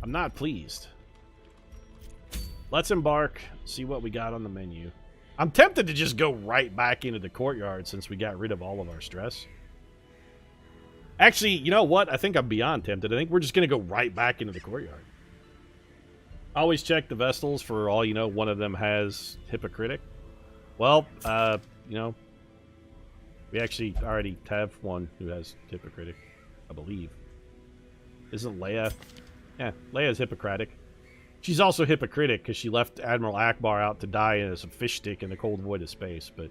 I'm not pleased. Let's embark, see what we got on the menu. I'm tempted to just go right back into the courtyard since we got rid of all of our stress. Actually, you know what? I think I'm beyond tempted. I think we're just going to go right back into the courtyard. Always check the Vestals for all you know. One of them has Hypocritic. Well, you know, we actually already have one who has Hypocritic, I believe. Isn't Leia? Yeah, Leia's Hippocratic. She's also hypocritic because she left Admiral Akbar out to die as a fish stick in the cold void of space, but...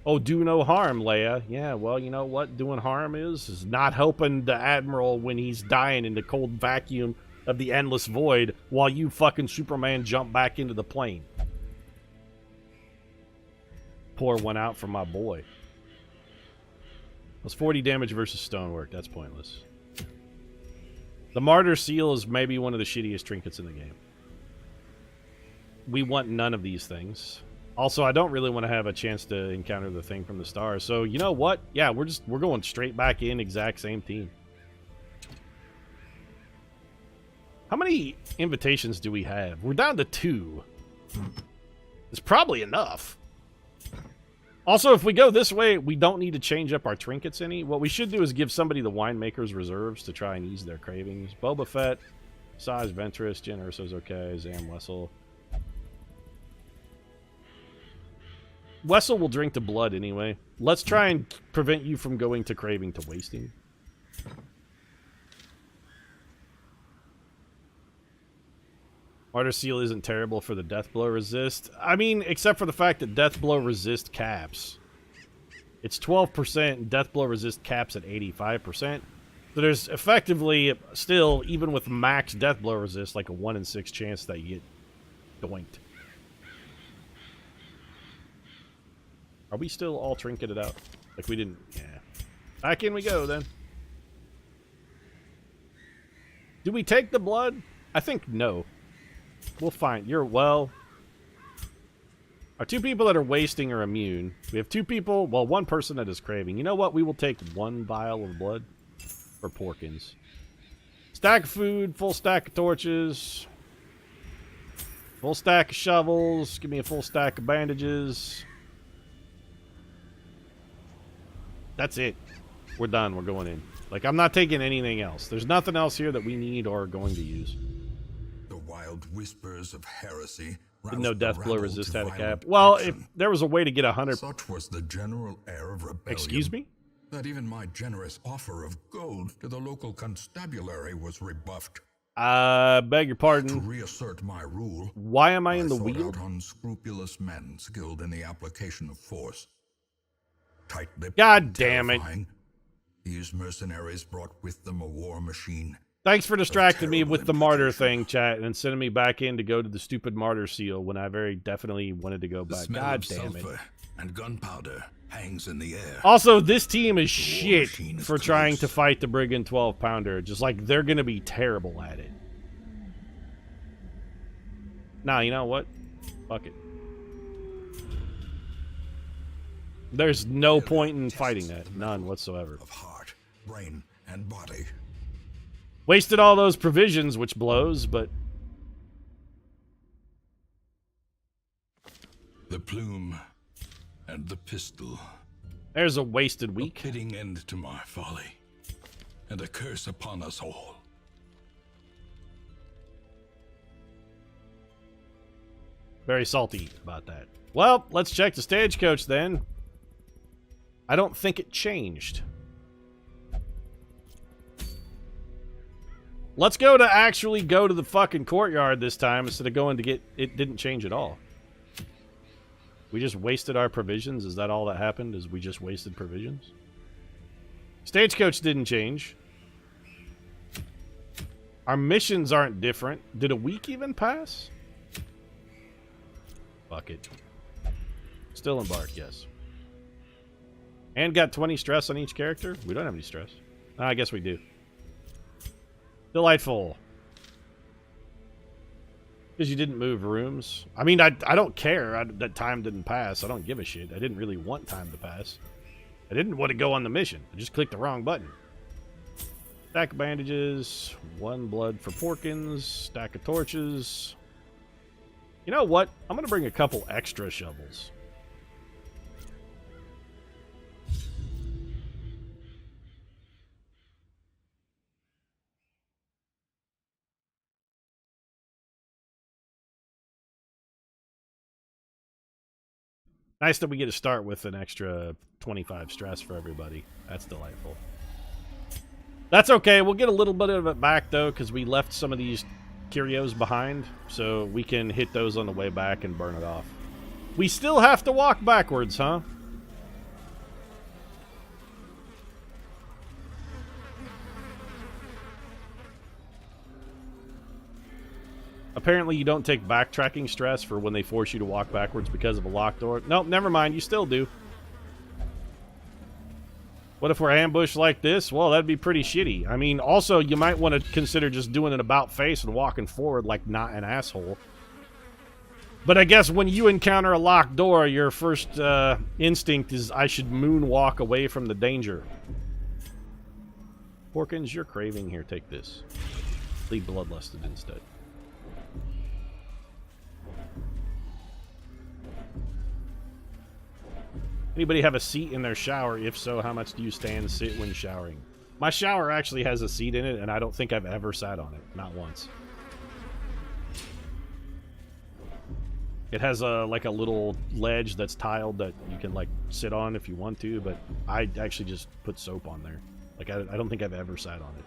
Oh, do no harm, Leia. Yeah, well, you know what doing harm is not helping the Admiral when he's dying in the cold vacuum of the endless void while you fucking Superman jump back into the plane. Pour one out for my boy. That's 40 damage versus stonework. That's pointless. The Martyr Seal is maybe one of the shittiest trinkets in the game. We want none of these things. Also, I don't really want to have a chance to encounter the thing from the stars. So, you know what? Yeah, we're going straight back in, exact same team. How many invitations do we have? We're down to 2. It's probably enough. Also, if we go this way, we don't need to change up our trinkets any. What we should do is give somebody the winemaker's reserves to try and ease their cravings. Boba Fett, Size Ventress, Jyn Erso's okay, Zam Wessel. Wessel will drink the blood anyway. Let's try and prevent you from going to craving to wasting. Martyr Seal isn't terrible for the Death Blow resist. I mean, except for the fact that Death Blow resist caps. It's 12%, and Death Blow resist caps at 85%. So there's effectively, still, even with max Death Blow resist, like a 1 in 6 chance that you get doinked. Are we still all trinketed out? Like we didn't... Yeah. Back in we go, then. Do we take the blood? I think no. We'll find... well... Our 2 people that are wasting are immune. We have 2 people... Well, 1 person that is craving. You know what? We will take 1 vial of blood for Porkins. Stack of food. Full stack of torches. Full stack of shovels. Give me a full stack of bandages. That's it. We're done. We're going in. Like, I'm not taking anything else. There's nothing else here that we need or are going to use. The wild whispers of heresy. No Death Blow resist had a cap. Well, if there was a way to get 100... Such was the general air of rebellion. Excuse me? That even my generous offer of gold to the local constabulary was rebuffed. Beg your pardon. To reassert my rule, why am I in the sought wheel? out unscrupulous men skilled in the application of force. Tight-lipped, God damn it. These mercenaries brought with them a war machine. Thanks for distracting me with the martyr thing, chat, and sending me back in to go to the stupid martyr seal when I very definitely wanted to go back. The smell God of damn it. sulfur and gunpowder hangs in the air. Also, this team is shit machine is for close. trying to fight the Brigand 12-pounder. Just like, they're gonna be terrible at it. Nah, you know what? Fuck it. There's no point in fighting that. None whatsoever. Of heart, brain, and body. Wasted all those provisions, which blows, but... The plume and the pistol. There's a wasted A week. fitting end to my folly, and a curse upon us all. Very salty about that. Well, let's check the stagecoach then. I don't think it changed. Let's go to actually go to the fucking courtyard this time instead of going to get... It didn't change at all. We just wasted our provisions? Is that all that happened? Is we just wasted provisions? Stagecoach didn't change. Our missions aren't different. Did a week even pass? Fuck it. Still embark, yes. And got 20 stress on each character? We don't have any stress. I guess we do. Delightful. Because you didn't move rooms. I mean, I don't care that time didn't pass. I don't give a shit. I didn't really want time to pass. I didn't want to go on the mission. I just clicked the wrong button. Stack of bandages, 1 blood for Porkins, stack of torches. You know what? I'm going to bring a couple extra shovels. Nice that we get to start with an extra 25 stress for everybody. That's delightful. That's okay. We'll get a little bit of it back, though, because we left some of these curios behind, so we can hit those on the way back and burn it off. We still have to walk backwards, huh? Apparently you don't take backtracking stress for when they force you to walk backwards because of a locked door. Nope, never mind. You still do. What if we're ambushed like this? Well, that'd be pretty shitty. I mean, also, you might want to consider just doing an about face and walking forward like not an asshole. But I guess when you encounter a locked door, your first instinct is I should moonwalk away from the danger. Porkins, you're craving. Here, take this. Leave bloodlusted instead. Anybody have a seat in their shower? If so, how much do you stand and sit when showering? My shower actually has a seat in it, and I don't think I've ever sat on it. Not once. It has like a little ledge that's tiled that you can like sit on if you want to, but I actually just put soap on there. Like I don't think I've ever sat on it.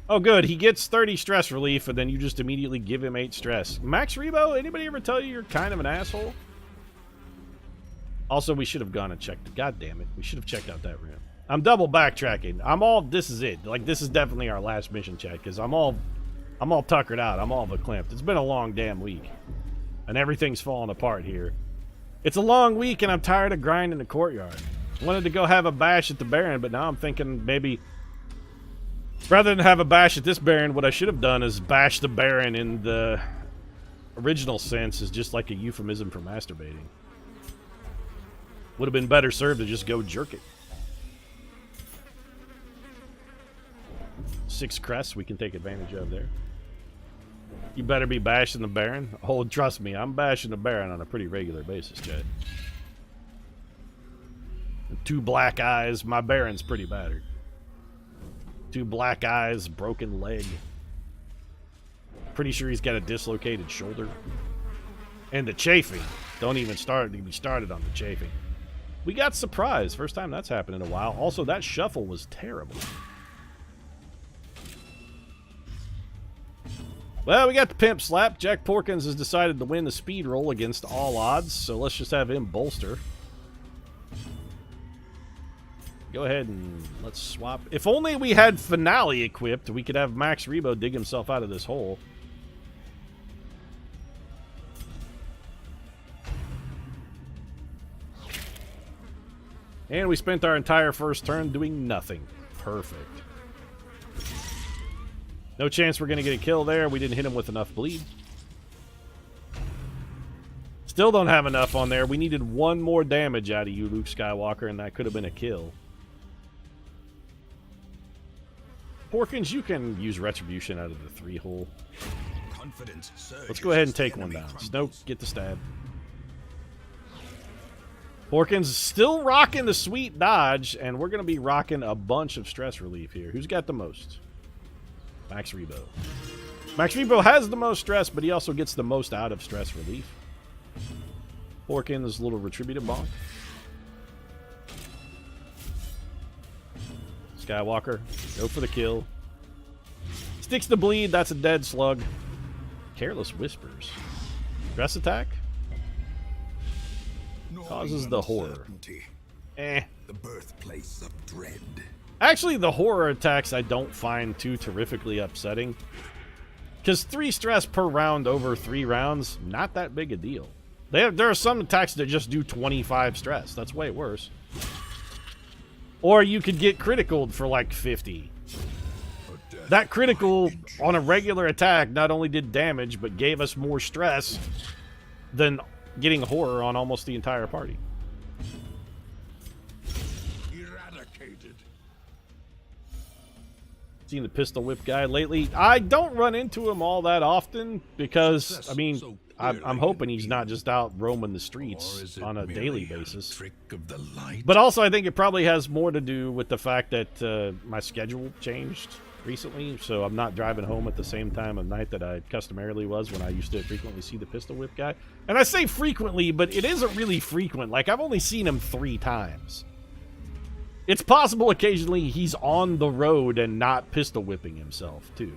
Oh, good. He gets 30 stress relief, and then you just immediately give him 8 stress. Max Rebo, anybody ever tell you you're kind of an asshole? Also, we should have gone and checked. God damn it. We should have checked out that room. I'm double backtracking. This is it. Like, this is definitely our last mission, chat, because I'm all tuckered out. I'm all verklempt. It's been a long damn week, and everything's falling apart here. It's a long week, and I'm tired of grinding the courtyard. Wanted to go have a bash at the Baron, but now I'm thinking maybe... rather than have a bash at this Baron, what I should have done is bash the Baron in the original sense is just like a euphemism for masturbating. Would have been better served to just go jerk it. 6 crests we can take advantage of there. You better be bashing the Baron. Oh, trust me, I'm bashing the Baron on a pretty regular basis, Chad. 2 black eyes, my Baron's pretty battered. 2 black eyes, broken leg. Pretty sure he's got a dislocated shoulder. And the chafing. Don't even start to be started on the chafing. We got surprised. First time that's happened in a while. Also, that shuffle was terrible. Well, we got the pimp slap. Jack Porkins has decided to win the speed roll against all odds. So let's just have him bolster. Go ahead and let's swap. If only we had Finale equipped, we could have Max Rebo dig himself out of this hole. And we spent our entire first turn doing nothing. Perfect. No chance we're going to get a kill there. We didn't hit him with enough bleed. Still don't have enough on there. We needed 1 more damage out of you, Luke Skywalker, and that could have been a kill. Porkins, you can use Retribution out of the 3 hole. Let's go ahead and take one down. Snoke, get the stab. Porkins still rocking the sweet dodge, and we're going to be rocking a bunch of stress relief here. Who's got the most? Max Rebo. Max Rebo has the most stress, but he also gets the most out of stress relief. Porkins, little retributive bonk. Skywalker, go for the kill. Sticks the bleed, that's a dead slug. Careless Whispers. Stress attack? Causes the horror. The birthplace of dread. Actually, the horror attacks I don't find too terrifically upsetting. Because 3 stress per round over 3 rounds, not that big a deal. There are some attacks that just do 25 stress. That's way worse. Or you could get criticaled for like 50. That critical on a regular attack not only did damage, but gave us more stress than getting horror on almost the entire party. Eradicated. Seen the pistol whip guy lately. I don't run into him all that often because, I mean, I'm hoping he's not just out roaming the streets on a daily basis. Trick of the light? But also, I think it probably has more to do with the fact that my schedule changed recently, so I'm not driving home at the same time of night that I customarily was when I used to frequently see the pistol whip guy. And I say frequently, but it isn't really frequent. Like, I've only seen him 3 times. It's possible occasionally he's on the road and not pistol whipping himself, too.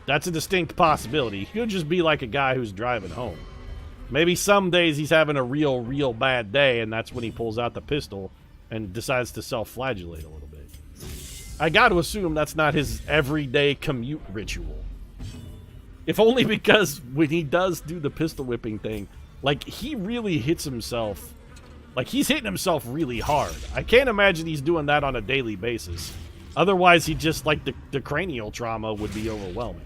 That's a distinct possibility. He could just be like a guy who's driving home. Maybe some days he's having a real bad day, and that's when he pulls out the pistol and decides to self-flagellate a little bit. I got to assume that's not his everyday commute ritual. If only because when he does do the pistol whipping thing, like, he really hits himself. Like, he's hitting himself really hard. I can't imagine he's doing that on a daily basis. Otherwise, he just, like, the cranial trauma would be overwhelming.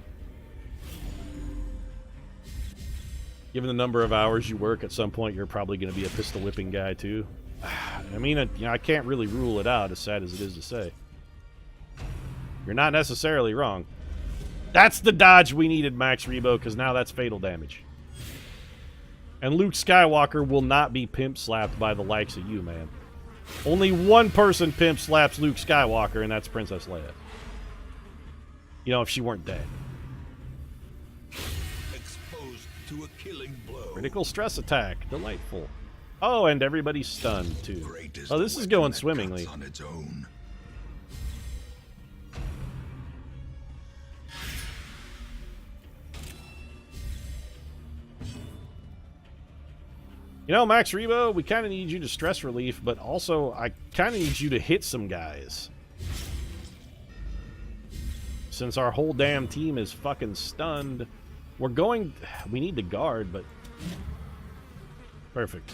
Given the number of hours you work, at some point you're probably going to be a pistol whipping guy, too. I mean, you know, I can't really rule it out, as sad as it is to say. You're not necessarily wrong. That's the dodge we needed, Max Rebo, because now that's fatal damage. And Luke Skywalker will not be pimp slapped by the likes of you, man. Only one person pimp slaps Luke Skywalker, and that's Princess Leia. You know, if she weren't dead. Exposed to a killing blow. Critical stress attack. Delightful. Oh, and everybody's stunned, too. Oh, this is going swimmingly. On its own. You know, Max Rebo, we kind of need you to stress relief, but also I kind of need you to hit some guys. Since our whole damn team is fucking stunned, we need to guard, but... Perfect.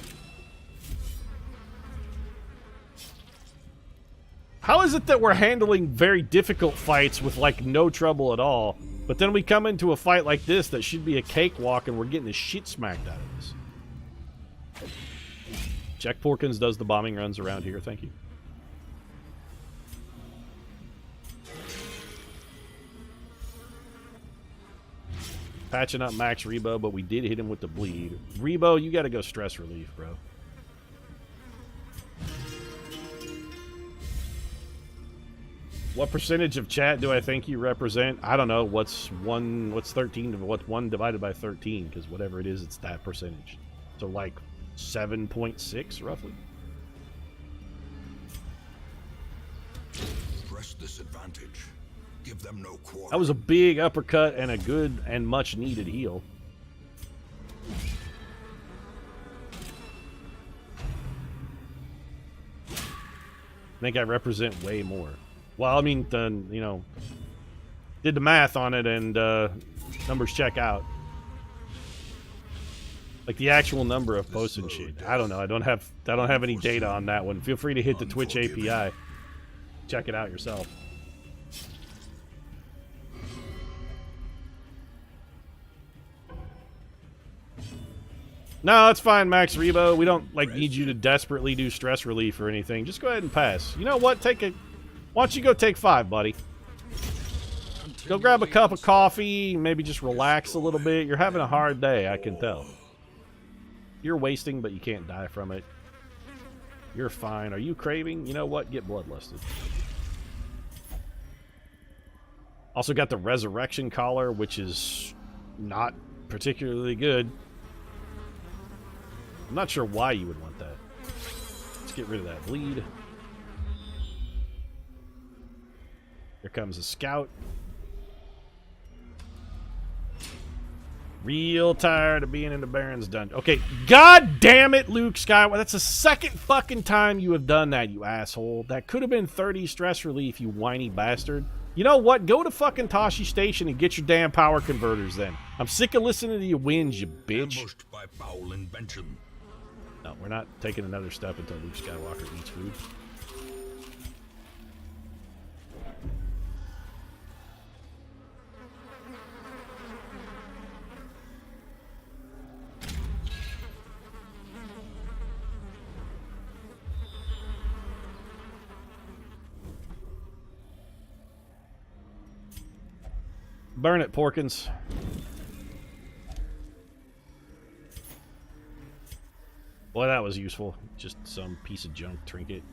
How is it that we're handling very difficult fights with, like, no trouble at all, but then we come into a fight like this that should be a cakewalk and we're getting the shit smacked out of us? Jack Porkins does the bombing runs around here, thank you. Patching up Max Rebo, but we did hit him with the bleed. Rebo, you gotta go stress relief, bro. What percentage of chat do I think you represent? I don't know. What's 13 to what's 1 divided by 13? Because whatever it is, it's that percentage. So like 7.6 roughly. Press this advantage. Give them no quarter. That was a big uppercut and a good and much needed heal. I think I represent way more. Well, I mean, you know, did the math on it and numbers check out. Like the actual number of posts and shit. I don't know. I don't have any data on that one. Feel free to hit the Twitch API. Check it out yourself. No, it's fine, Max Rebo. We don't need you to desperately do stress relief or anything. Just go ahead and pass. You know what? Why don't you go take 5, buddy? Go grab a cup of coffee, maybe just relax a little bit. You're having a hard day, I can tell. You're wasting, but you can't die from it. You're fine. Are you craving? You know what? Get bloodlusted. Also got the resurrection collar, which is not particularly good. I'm not sure why you would want that. Let's get rid of that bleed. Here comes a scout. Real tired of being in the Baron's dungeon. Okay, god damn it, Luke Skywalker. That's the second fucking time you have done that, you asshole. That could have been 30 stress relief, you whiny bastard. You know what? Go to fucking Tashi Station and get your damn power converters then. I'm sick of listening to you whinge, you bitch. Ambushed by foul invention. No, we're not taking another step until Luke Skywalker eats food. Burn it, Porkins. Boy, that was useful. Just some piece of junk trinket.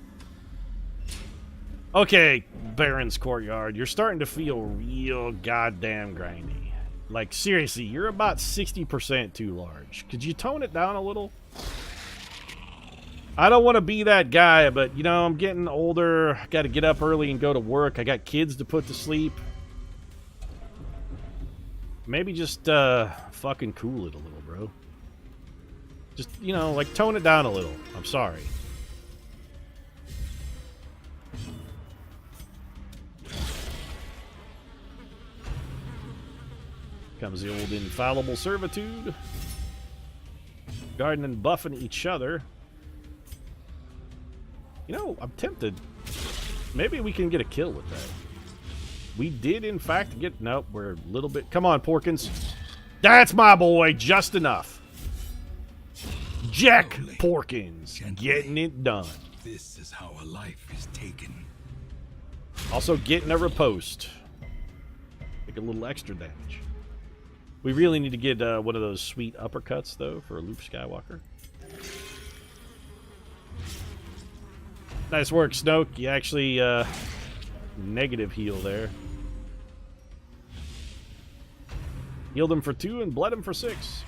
Okay, Baron's Courtyard. You're starting to feel real goddamn grindy. Like, seriously, you're about 60% too large. Could you tone it down a little? I don't want to be that guy, but, you know, I'm getting older. I got to get up early and go to work. I got kids to put to sleep. Maybe just, fucking cool it a little, bro. Just, you know, like, tone it down a little. I'm sorry. Comes the old infallible servitude. Guarding and buffing each other. You know, I'm tempted. Maybe we can get a kill with that. We did, in fact, get... Nope, we're a little bit... Come on, Porkins. That's my boy. Just enough. Jack Porkins. Getting it done. This is how a life is taken. Also getting a riposte. Make a little extra damage. We really need to get one of those sweet uppercuts, though, for Luke Skywalker. Nice work, Snoke. You actually negative heal there. Healed him for 2 and bled him for 6.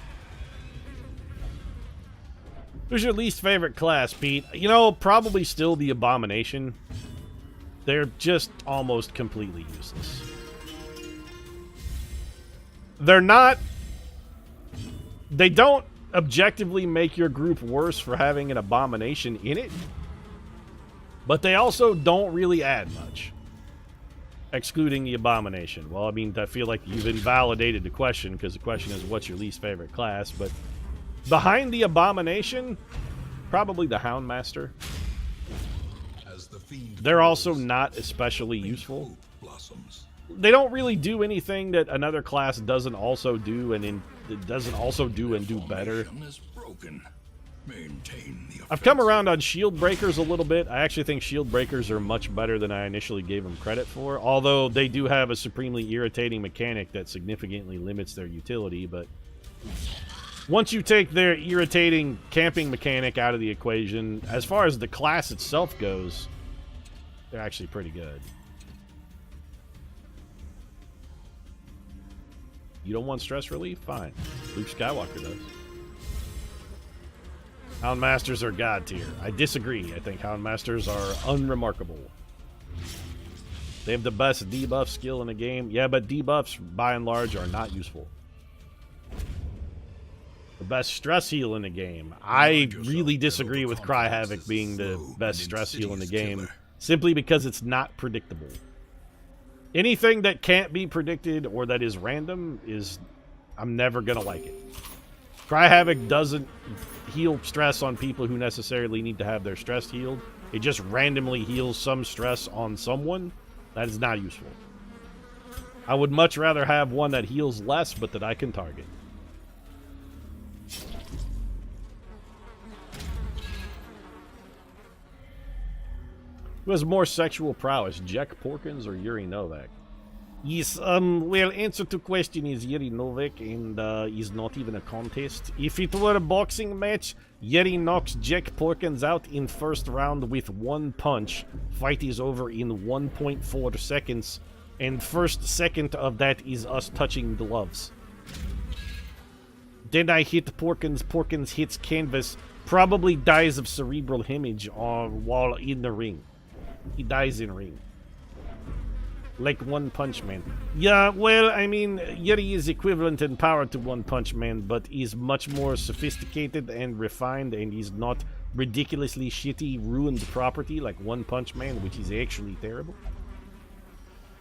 Who's your least favorite class, Pete? You know, probably still the Abomination. They're just almost completely useless. They're not... They don't objectively make your group worse for having an Abomination in it. But they also don't really add much. Excluding the Abomination. Well, I mean, I feel like you've invalidated the question, because the question is, what's your least favorite class? But behind the Abomination, probably the Houndmaster. They're also not especially useful. They don't really do anything that another class doesn't also do, and do better. I've come around on shield breakers a little bit. I actually think shield breakers are much better than I initially gave them credit for, although they do have a supremely irritating mechanic that significantly limits their utility. But once you take their irritating camping mechanic out of the equation, as far as the class itself goes, they're actually pretty good. You don't want stress relief? Fine. Luke Skywalker does. Houndmasters are god tier. I disagree. I think Houndmasters are unremarkable. They have the best debuff skill in the game. Yeah, but debuffs, by and large, are not useful. The best stress heal in the game. I really disagree with Cry Havoc being the best stress heal in the game, simply because it's not predictable. Anything that can't be predicted or that is random is... I'm never gonna like it. Cry Havoc doesn't heal stress on people who necessarily need to have their stress healed. It just randomly heals some stress on someone. That is not useful. I would much rather have one that heals less, but that I can target. Who has more sexual prowess, Jack Porkins or Yuri Novak? Yes, well, answer to question is Yuri Novak, and is not even a contest. If it were a boxing match, Yuri knocks Jack Porkins out in first round with 1 punch. Fight is over in 1.4 seconds, and first second of that is us touching gloves. Then I hit Porkins, Porkins hits canvas, probably dies of cerebral hemorrhage while in the ring. He dies in ring. Like One Punch Man. Yeah, well, I mean, Yuri is equivalent in power to One Punch Man, but is much more sophisticated and refined, and he's not ridiculously shitty, ruined property like One Punch Man, which is actually terrible.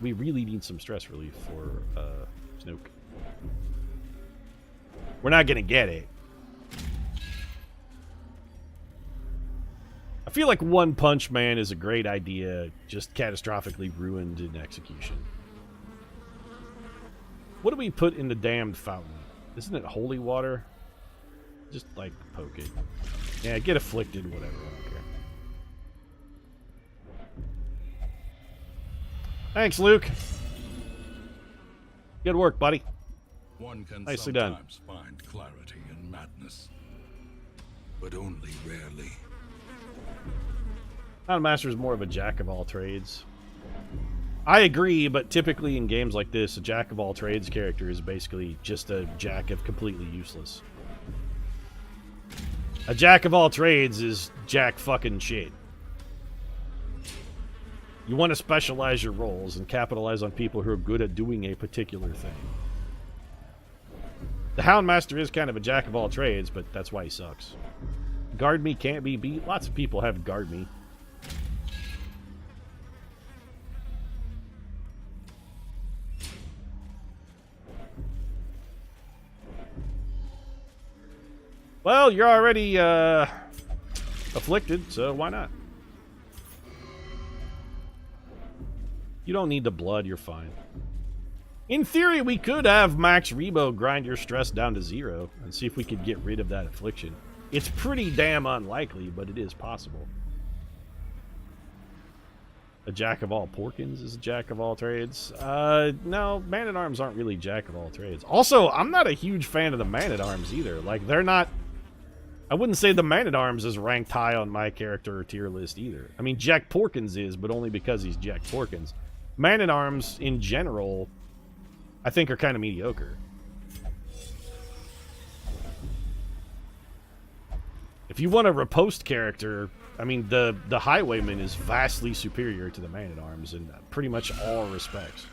We really need some stress relief for Snoke. We're not gonna get it. I feel like One Punch Man is a great idea, just catastrophically ruined in execution. What do we put in the damned fountain? Isn't it holy water? Just, like, poke it. Yeah, get afflicted, whatever, I don't care. Thanks, Luke. Good work, buddy. One can Nicely done. sometimes find clarity in madness, but only rarely. Houndmaster is more of a jack of all trades. I agree, but typically in games like this, a jack of all trades character is basically just a jack of completely useless. A jack of all trades is jack fucking shit. You want to specialize your roles and capitalize on people who are good at doing a particular thing. The Houndmaster is kind of a jack of all trades, but that's why he sucks. Guard me can't be beat. Lots of people have guard me. Well, you're already afflicted, so why not? You don't need the blood, you're fine. In theory, we could have Max Rebo grind your stress down to 0 and see if we could get rid of that affliction. It's pretty damn unlikely, but it is possible. A jack of all porkins is a jack of all trades. No, man-at-arms aren't really jack of all trades. Also, I'm not a huge fan of the man-at-arms either. Like, they're not... I wouldn't say the man-at-arms is ranked high on my character tier list either. I mean, Jack Porkins is, but only because he's Jack Porkins. Man-at-arms, in general, I think are kind of mediocre. If you want a riposte character, I mean, the Highwayman is vastly superior to the Man-at-Arms in pretty much all respects.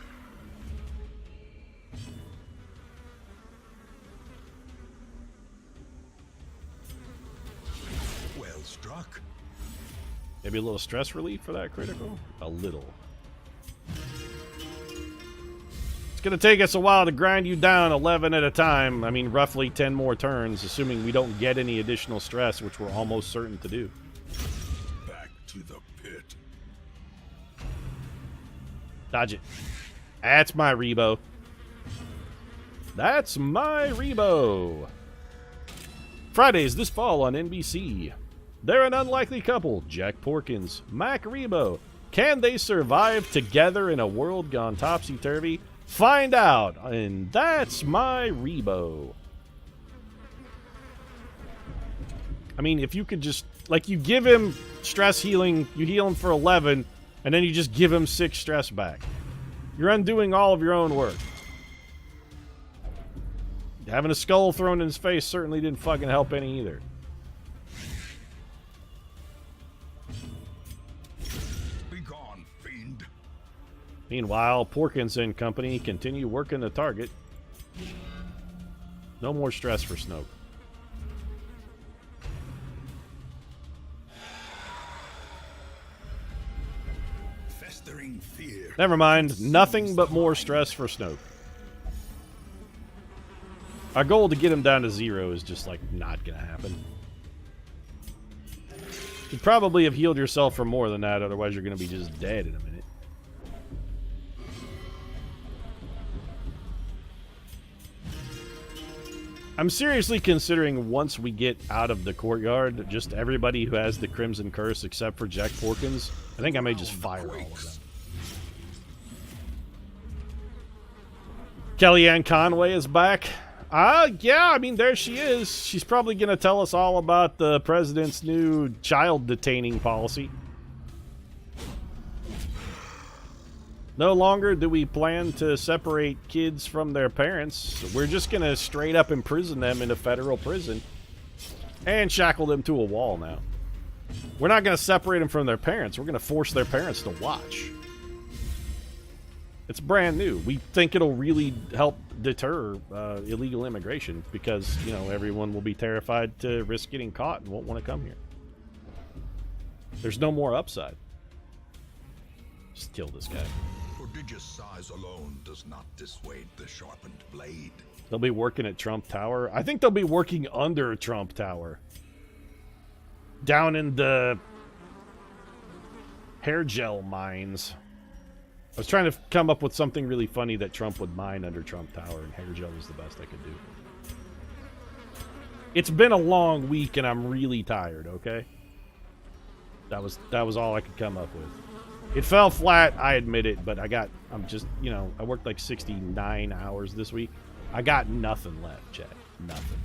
Well struck. Maybe a little stress relief for that critical? A little. It's going to take us a while to grind you down 11 at a time. I mean, roughly 10 more turns, assuming we don't get any additional stress, which we're almost certain to do. Back to the pit. Dodge it. That's my Rebo. That's my Rebo. Fridays this fall on NBC. They're an unlikely couple, Jack Porkins, Mac Rebo. Can they survive together in a world gone topsy-turvy? Find out, and that's my Rebo. I mean, if you could just, like, you give him stress healing, you heal him for 11, and then you just give him 6 stress back. You're undoing all of your own work. Having a skull thrown in his face certainly didn't fucking help any either. Be gone, fiend. Meanwhile, Porkins and company continue working the target. No more stress for Snoke. Festering fear. Never mind, nothing but more stress for Snoke. Our goal to get him down to 0 is just, like, not gonna happen. You'd probably have healed yourself for more than that, otherwise you're gonna be just dead in a minute. I'm seriously considering, once we get out of the courtyard, just everybody who has the Crimson Curse except for Jack Porkins, I think I may just fire all of them. Kellyanne Conway is back. Yeah, I mean, there she is. She's probably going to tell us all about the president's new child detaining policy. No longer do we plan to separate kids from their parents. We're just going to straight up imprison them in a federal prison and shackle them to a wall now. We're not going to separate them from their parents. We're going to force their parents to watch. It's brand new. We think it'll really help deter illegal immigration because, you know, everyone will be terrified to risk getting caught and won't want to come here. There's no more upside. Just kill this guy. Prodigious size alone does not dissuade the sharpened blade. They'll be working at Trump Tower. I think they'll be working under Trump Tower. Down in the hair gel mines. I was trying to come up with something really funny that Trump would mine under Trump Tower, and hair gel was the best I could do. It's been a long week, and I'm really tired, okay? That was all I could come up with. It fell flat, I admit it, but I'm just, you know, I worked like 69 hours this week. I got nothing left, Chad. Nothing.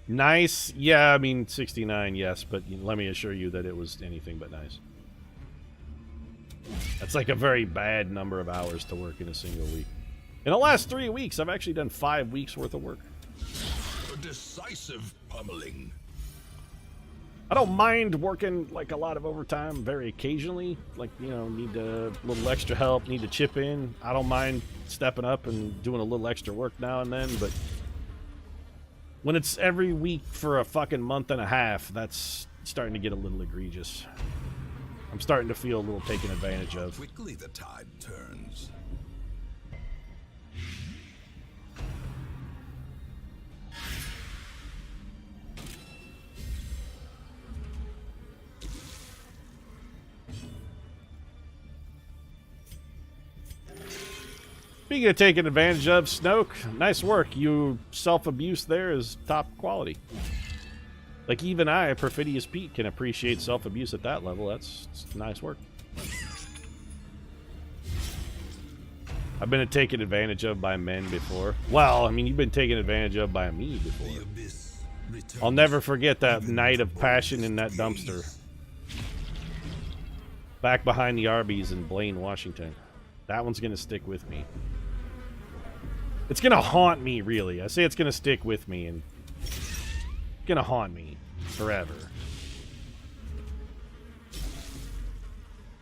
Nice. Yeah, I mean, 69, yes, but let me assure you that it was anything but nice. That's like a very bad number of hours to work in a single week. In the last 3 weeks, I've actually done 5 weeks worth of work. A decisive pummeling. I don't mind working like a lot of overtime very occasionally. Like, you know, need a little extra help, need to chip in. I don't mind stepping up and doing a little extra work now and then, but when it's every week for a fucking month and a half, that's starting to get a little egregious. I'm starting to feel a little taken advantage of. Quickly the tide turns. Speaking of taking advantage of, Snoke, nice work. You self-abuse there is top quality. Like, even I, Perfidious Pete, can appreciate self-abuse at that level. That's nice work. I've been taken advantage of by men before. Well, I mean, you've been taken advantage of by me before. I'll never forget that night of passion in that dumpster. Back behind the Arby's in Blaine, Washington. That one's going to stick with me. It's going to haunt me, really. I say it's going to stick with me, and it's going to haunt me forever.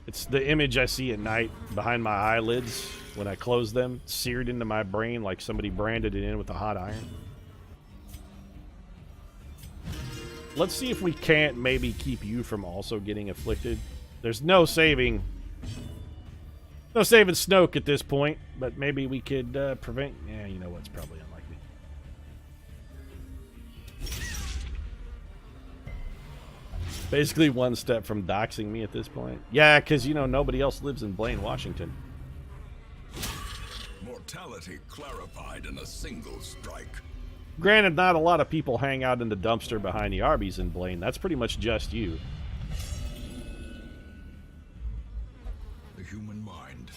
It's the image I see at night behind my eyelids when I close them, seared into my brain like somebody branded it in with a hot iron. Let's see if we can't maybe keep you from also getting afflicted. There's no saving... No saving Snoke at this point, but maybe we could prevent... Yeah, you know what's probably unlikely. Basically one step from doxing me at this point. Yeah, because, you know, nobody else lives in Blaine, Washington. Mortality clarified in a single strike. Granted, not a lot of people hang out in the dumpster behind the Arby's in Blaine. That's pretty much just you. The human mind,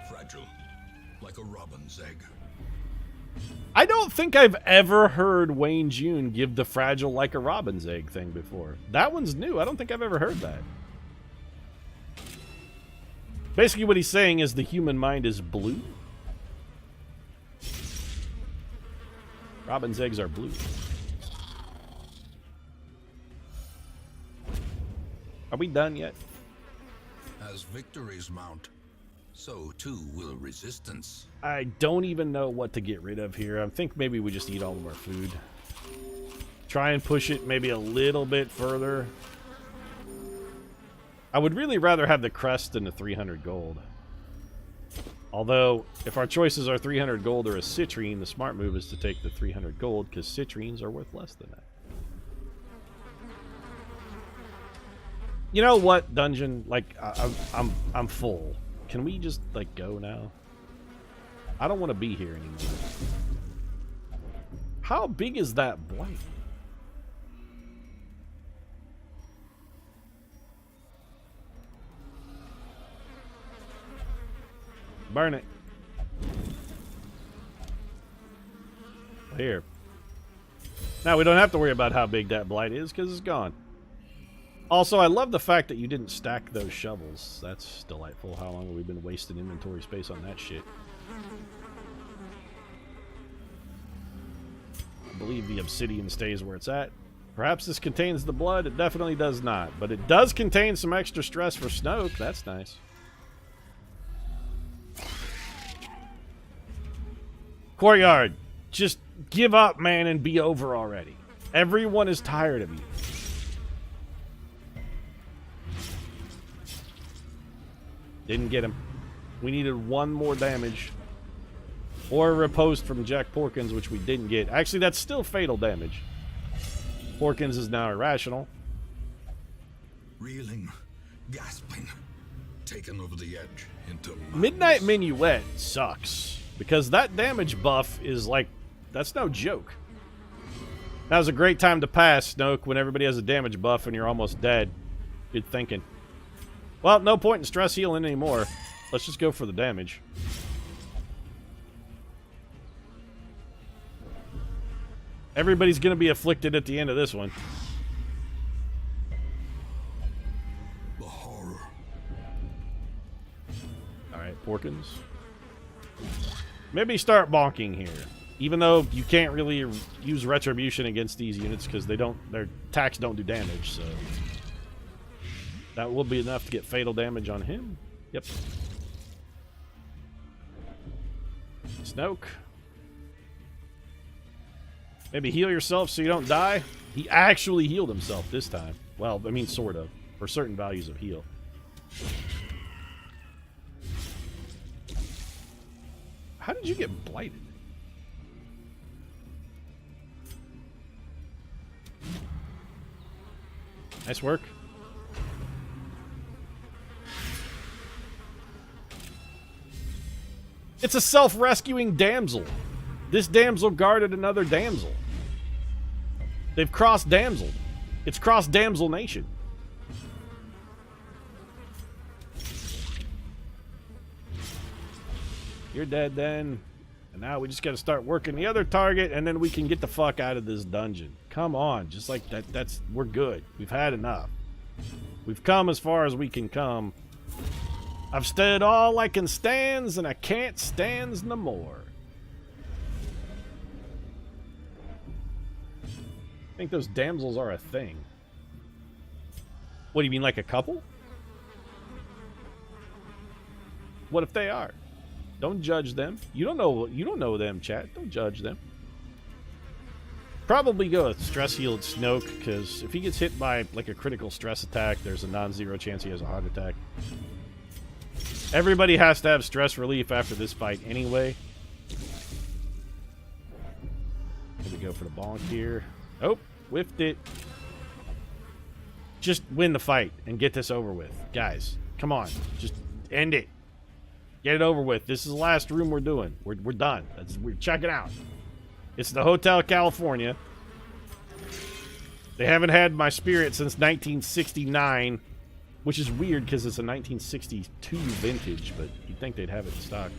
fragile, like a robin's egg. I don't think I've ever heard Wayne June give the fragile like a robin's egg thing before. That one's new. I don't think I've ever heard that. Basically what he's saying is the human mind is blue. Robin's eggs are blue. Are we done yet? As victories mount, so too will resistance. I don't even know what to get rid of here. I think maybe we just eat all of our food. Try and push it maybe a little bit further. I would really rather have the crest than the 300 gold. Although, if our choices are 300 gold or a citrine, the smart move is to take the 300 gold, because citrines are worth less than that. You know what, dungeon? Like, I'm full. Can we just, like, go now? I don't want to be here anymore. How big is that blight? Burn it. Here. Now we don't have to worry about how big that blight is because it's gone. Also, I love the fact that you didn't stack those shovels. That's delightful. How long have we been wasting inventory space on that shit? I believe the obsidian stays where it's at. Perhaps this contains the blood. It definitely does not. But it does contain some extra stress for Snoke. That's nice. Courtyard, just give up, man, and be over already. Everyone is tired of you. Didn't get him. We needed one more damage. Or a riposte from Jack Porkins, which we didn't get. Actually, that's still fatal damage. Porkins is now irrational. Reeling, gasping, taken over the edge into Midnight Minuet sucks. Because that damage buff is like That's no joke. That was a great time to pass, Snoke, when everybody has a damage buff and you're almost dead. Good thinking. Well, no point in stress healing anymore. Let's just go for the damage. Everybody's going to be afflicted at the end of this one. The horror. Alright, Porkins. Maybe start bonking here. Even though you can't really use retribution against these units because their attacks don't do damage, so that will be enough to get fatal damage on him. Yep. Snoke. Maybe heal yourself so you don't die. He actually healed himself this time. Well, I mean, sort of. For certain values of heal. How did you get blighted? Nice work. It's a self-rescuing damsel. This damsel guarded another damsel. They've crossed damsel. It's cross damsel nation. You're dead then. And now we just got to start working the other target, and then we can get the fuck out of this dungeon. Come on, just like that. We're good. We've had enough. We've come as far as we can come. I've stood all I can stands, and I can't stands no more. I think those damsels are a thing. What do you mean, like a couple? What if they are? Don't judge them. You don't know them, chat. Don't judge them. Probably go with stress healed Snoke, because if he gets hit by like a critical stress attack, there's a non-zero chance he has a heart attack. Everybody has to have stress relief after this fight anyway. Here we go for the bonk here. Oh, whiffed it. Just win the fight and get this over with. Guys, come on. Just end it. Get it over with. This is the last room we're doing. We're done. We're checking out. It's the Hotel California. They haven't had my spirit since 1969, which is weird because it's a 1962 vintage, but you'd think they'd have it in stock.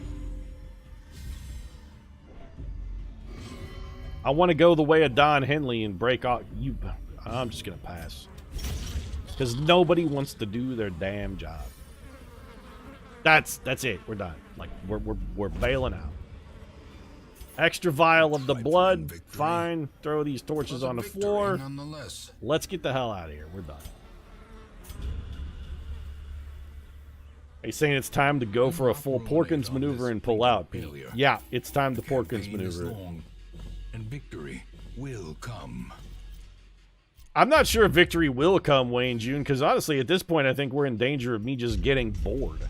I want to go the way of Don Henley and break off. I'm just going to pass. Because nobody wants to do their damn job. That's it. We're done. Like, we're bailing out. Extra vial of the blood. Fine. Throw these torches on the floor. Let's get the hell out of here. We're done. Are you saying it's time to go for a full Porkins maneuver and pull out, Pete? Yeah, it's time to Porkins maneuver. And victory will come. I'm not sure if victory will come, Wayne June, because honestly, at this point, I think we're in danger of me just getting bored.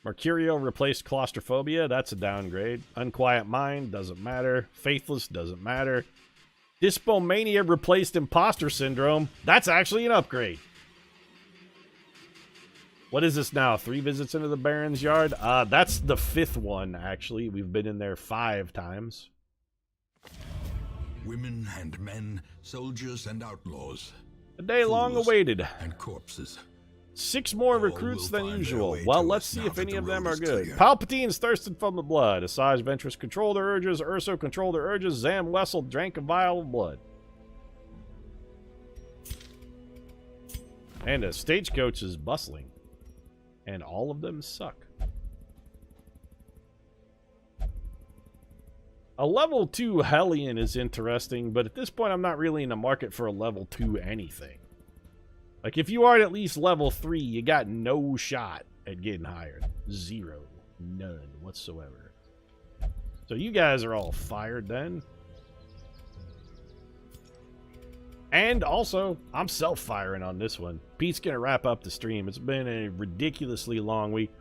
Mercurio replaced claustrophobia. That's a downgrade. Unquiet mind. Doesn't matter. Faithless. Doesn't matter. Dyspomania replaced imposter syndrome. That's actually an upgrade. What is this now? 3 visits into the Baron's yard? That's the 5th one, actually. We've been in there 5 times. Women and men, soldiers and outlaws. A day long awaited. And corpses. 6 more recruits than usual. Well, let's see if any of them are good. Palpatine's thirsted from the blood. Asajj Ventress controlled their urges. Urso controlled their urges. Zam Wessel drank a vial of blood. And a stagecoach is bustling. And all of them suck. A level 2 Hellion is interesting, but at this point I'm not really in the market for a level 2 anything. Like, if you are at least level 3, you got no shot at getting hired. 0. None whatsoever. So you guys are all fired then. And also, I'm self-firing on this one. Pete's going to wrap up the stream. It's been a ridiculously long week.